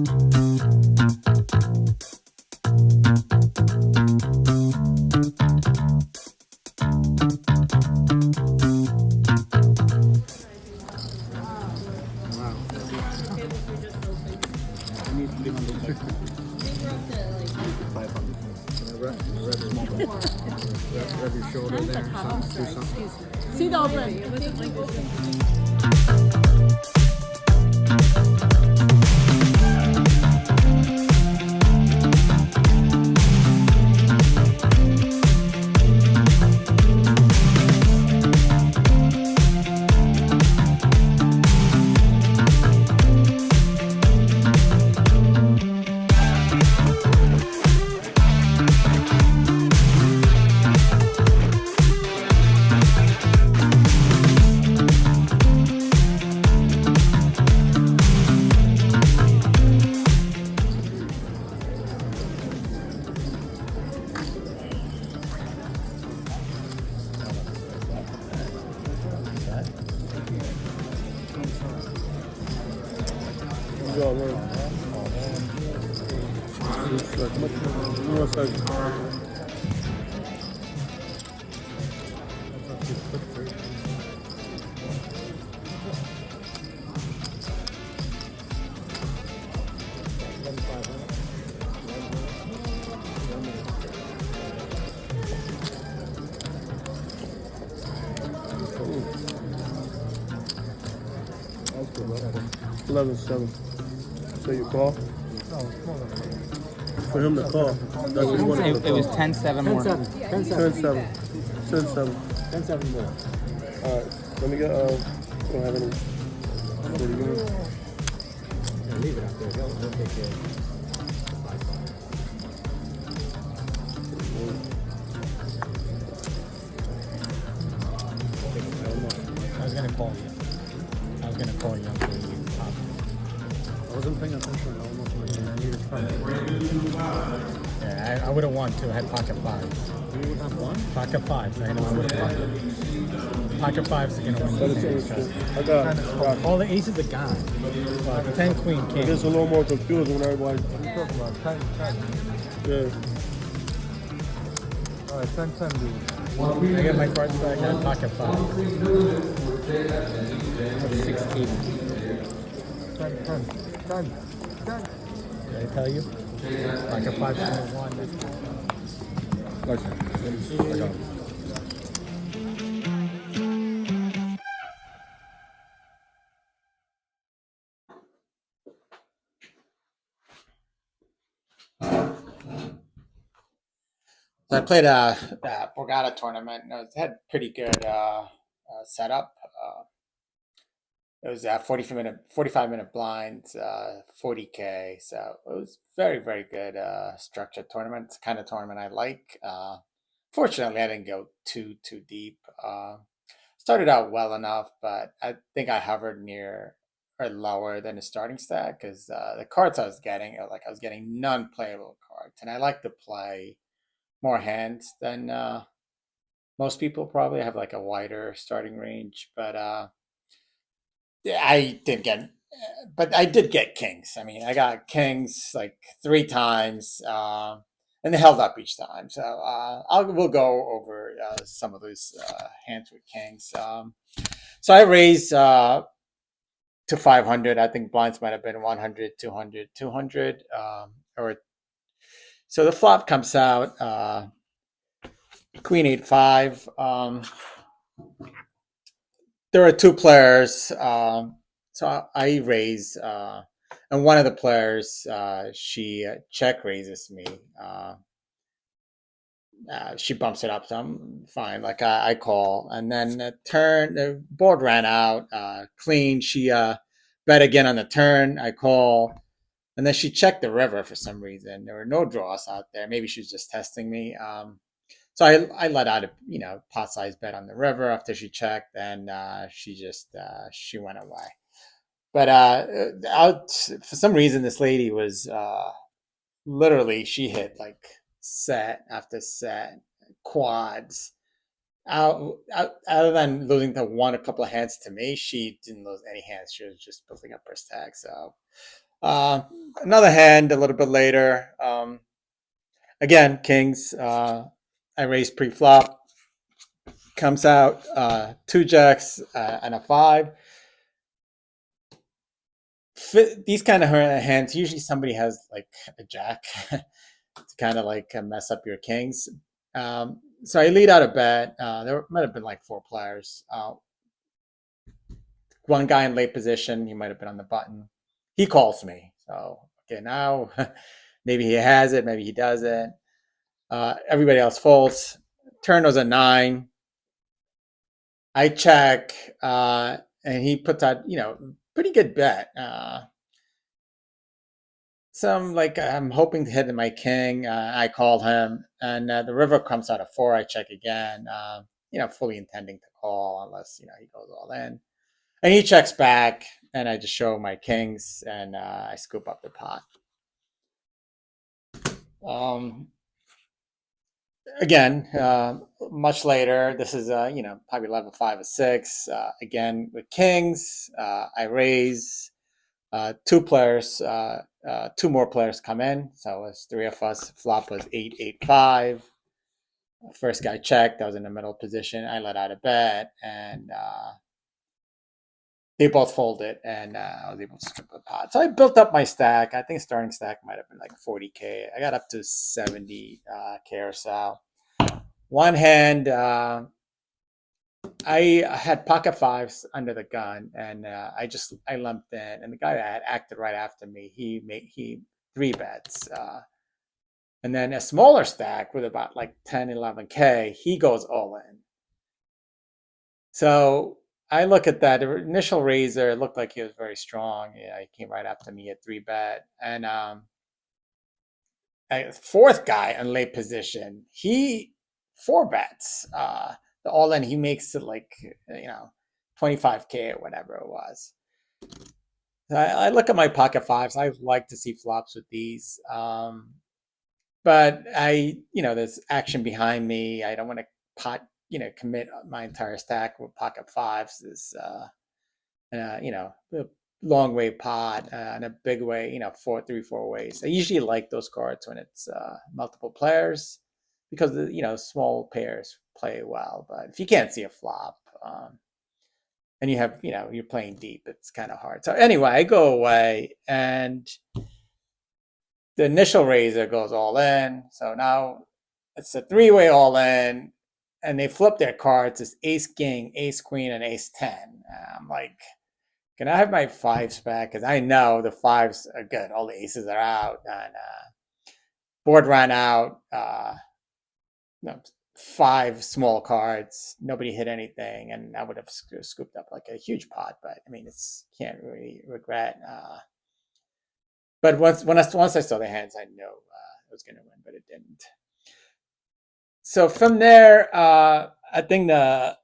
Wow. I need 300. 500. Rub your shoulder there. Do something. Seat open. $11.7. So you call? For him to call. That's what he wanted to It call. was 10-7 more. 10-7. 10-7. 10-7 more. Alright. Let me get, we don't have any. What are you doing? Leave it out there. He'll take care of it. I was gonna call you. I was gonna call you until you popped. I wasn't paying attention. I almost Yeah, I would have won too. I had pocket fives. You would have won? Pocket fives. I know I would have won. Pocket fives are gonna win. But the it's, thing, I got it. all the aces are gone. 10 queen It king. gets a little more confusing when everybody. What are you talking about? 10. Yeah. All right, 10, dude. I get my cards back. I had pocket fives. 16. 10. Did I tell you? Pocket fives should have won. I got it. So I played a Borgata tournament. And it had pretty good setup. It was a 45 minute blinds, 40K. So it was very, very good structured tournament. It's the kind of tournament I like. Fortunately, I didn't go too deep. Started out well enough, but I think I hovered near or lower than the starting stack because the cards I was getting, I was getting non-playable cards, and I like to play more hands than most people. Probably have like a wider starting range, but yeah, but I did get kings. I mean, I got kings like 3 times, and they held up each time. So we'll go over some of those hands with kings. So I raised to 500. I think blinds might have been 100, 200, 200. Or so the flop comes out. Queen 8-5. There are 2 players, so I raise, and one of the players, she check raises me. She bumps it up, so I'm fine. Like I call, and then the board ran out, clean. She bet again on the turn. I call, and then she checked the river for some reason. There were no draws out there. Maybe she was just testing me. So I let out a pot size bet on the river after she checked, and she went away. But for some reason, this lady was literally, she hit like set after set quads. Other than losing to a couple of hands to me, she didn't lose any hands. She was just building up her stack. So Another hand a little bit later. Again, kings. I raise pre-flop. Comes out 2 jacks and a 5. These kind of hands, usually somebody has like a jack to kind of like mess up your kings. So I lead out a bet. There might have been like 4 players. One guy in late position, he might have been on the button. He calls me. So, okay, now maybe he has it, maybe he doesn't. Everybody else folds. Turn was a 9. I check, and he puts out, pretty good bet. Some like I'm hoping to hit my king. I called him, and the river comes out of 4. I check again. Fully intending to call unless he goes all in, and he checks back, and I just show my kings, and I scoop up the pot. Again, much later. This is probably level 5 or 6. Again with kings, I raise. 2 players, 2 more players come in. So it was 3 of us. Flop was 8-8-5. First guy checked. I was in the middle position. I let out a bet, and they both folded, and I was able to strip the pot. So I built up my stack. I think starting stack might have been like 40K. I got up to 70K or so. One hand, I had pocket 5s under the gun, and I lumped in, and the guy that had acted right after me, he 3 bets, and then a smaller stack with about like 10, 11K, he goes all in. So I look at that initial raiser. It looked like he was very strong. Yeah, he came right after me at 3 bet, and a 4th guy in late position, he 4 bets. The all in, he makes it like 25K or whatever it was. So I look at my pocket 5s. I like to see flops with these, but there's action behind me. I don't want to commit my entire stack with pocket 5s. Is a long way pot and a big way, 4 ways. I usually like those cards when it's multiple players because small pairs play well. But if you can't see a flop, and you have you're playing deep, it's kind of hard. So anyway, I go away, and the initial raiser goes all in. So now it's a 3-way all in, and they flip their cards. It's ace king, ace queen, and ace 10. I'm like, can I have my 5s back? Because I know the 5s are good. All the aces are out, and board ran out. 5 small cards. Nobody hit anything, and I would have scooped up like a huge pot. But I mean, it's can't really regret. But once I saw the hands, I knew I was going to win, but it didn't. So from there, I think the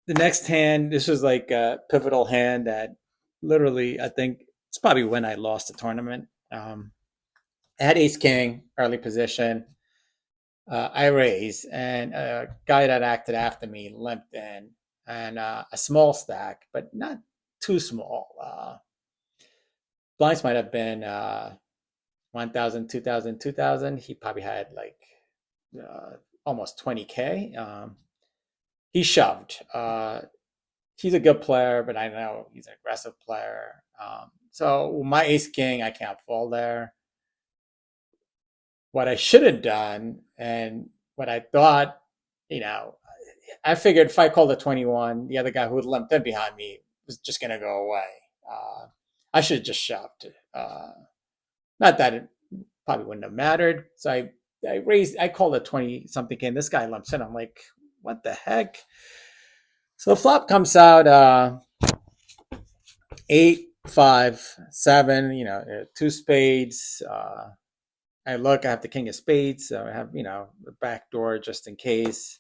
next hand, this was like a pivotal hand that literally, I think it's probably when I lost the tournament. I had ace king early position. I raised, and a guy that acted after me limped in, and a small stack, but not too small. Blinds might have been 1,000, 2,000, 2,000. He probably had like almost 20K. He shoved. He's a good player, but I know he's an aggressive player. So my ace king, I can't fold there. What I should have done, and what I thought, I figured if I called a 21, the other guy who had limped in behind me was just going to go away. I should have just shoved. Not that it probably wouldn't have mattered. So I called a 20 something in. This guy limps in. I'm like, what the heck? So the flop comes out 8, 5, 7, 2 spades. I look, I have the king of spades. So I have, the back door just in case.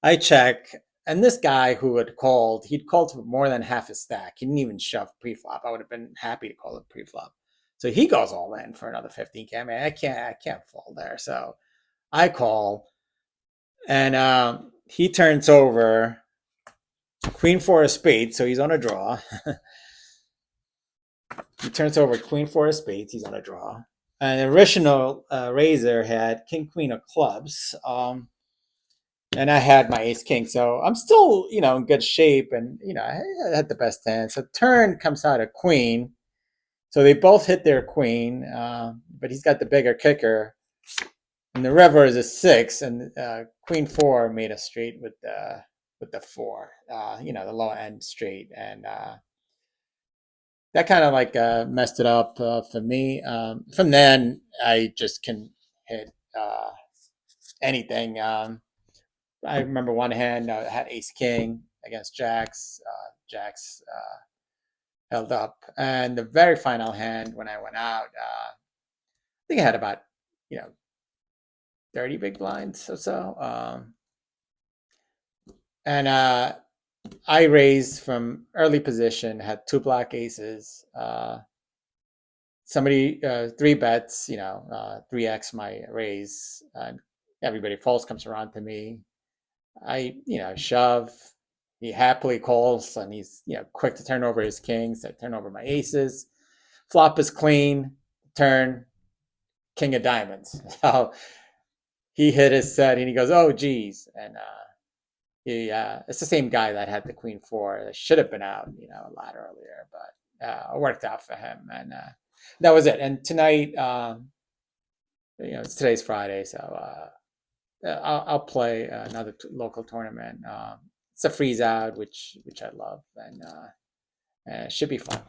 I check. And this guy who had called, he'd called for more than half his stack. He didn't even shove pre-flop. I would have been happy to call it pre-flop. So he goes all in for another 15K. I mean, I can't fall there. So I call, and he turns over queen 4 of spades. So he's on a draw. He turns over queen four of spades. He's on a draw. And the original raiser had king queen of clubs. And I had my ace king, so I'm still, in good shape, and I had the best hand. So turn comes out a queen, so they both hit their queen, but he's got the bigger kicker, and the river is a 6, and queen 4 made a straight with the 4, the low end straight, and that kind of like messed it up for me. From then, I just can hit anything. I remember one hand had ace king against jacks. Jacks held up, and the very final hand when I went out, I think I had about 30 big blinds or so, and I raised from early position, had 2 black aces. Somebody 3 bets, 3x my raise, and everybody false comes around to me. I, shove. He happily calls, and he's, quick to turn over his kings, to turn over my aces. Flop is clean. Turn, king of diamonds. So he hit his set, and he goes, "Oh, geez," and it's the same guy that had the queen 4. That should have been out, a lot earlier, but it worked out for him, and that was it. And tonight, today's Friday, so. I'll play another local tournament. It's a freeze out, which I love, and it should be fun.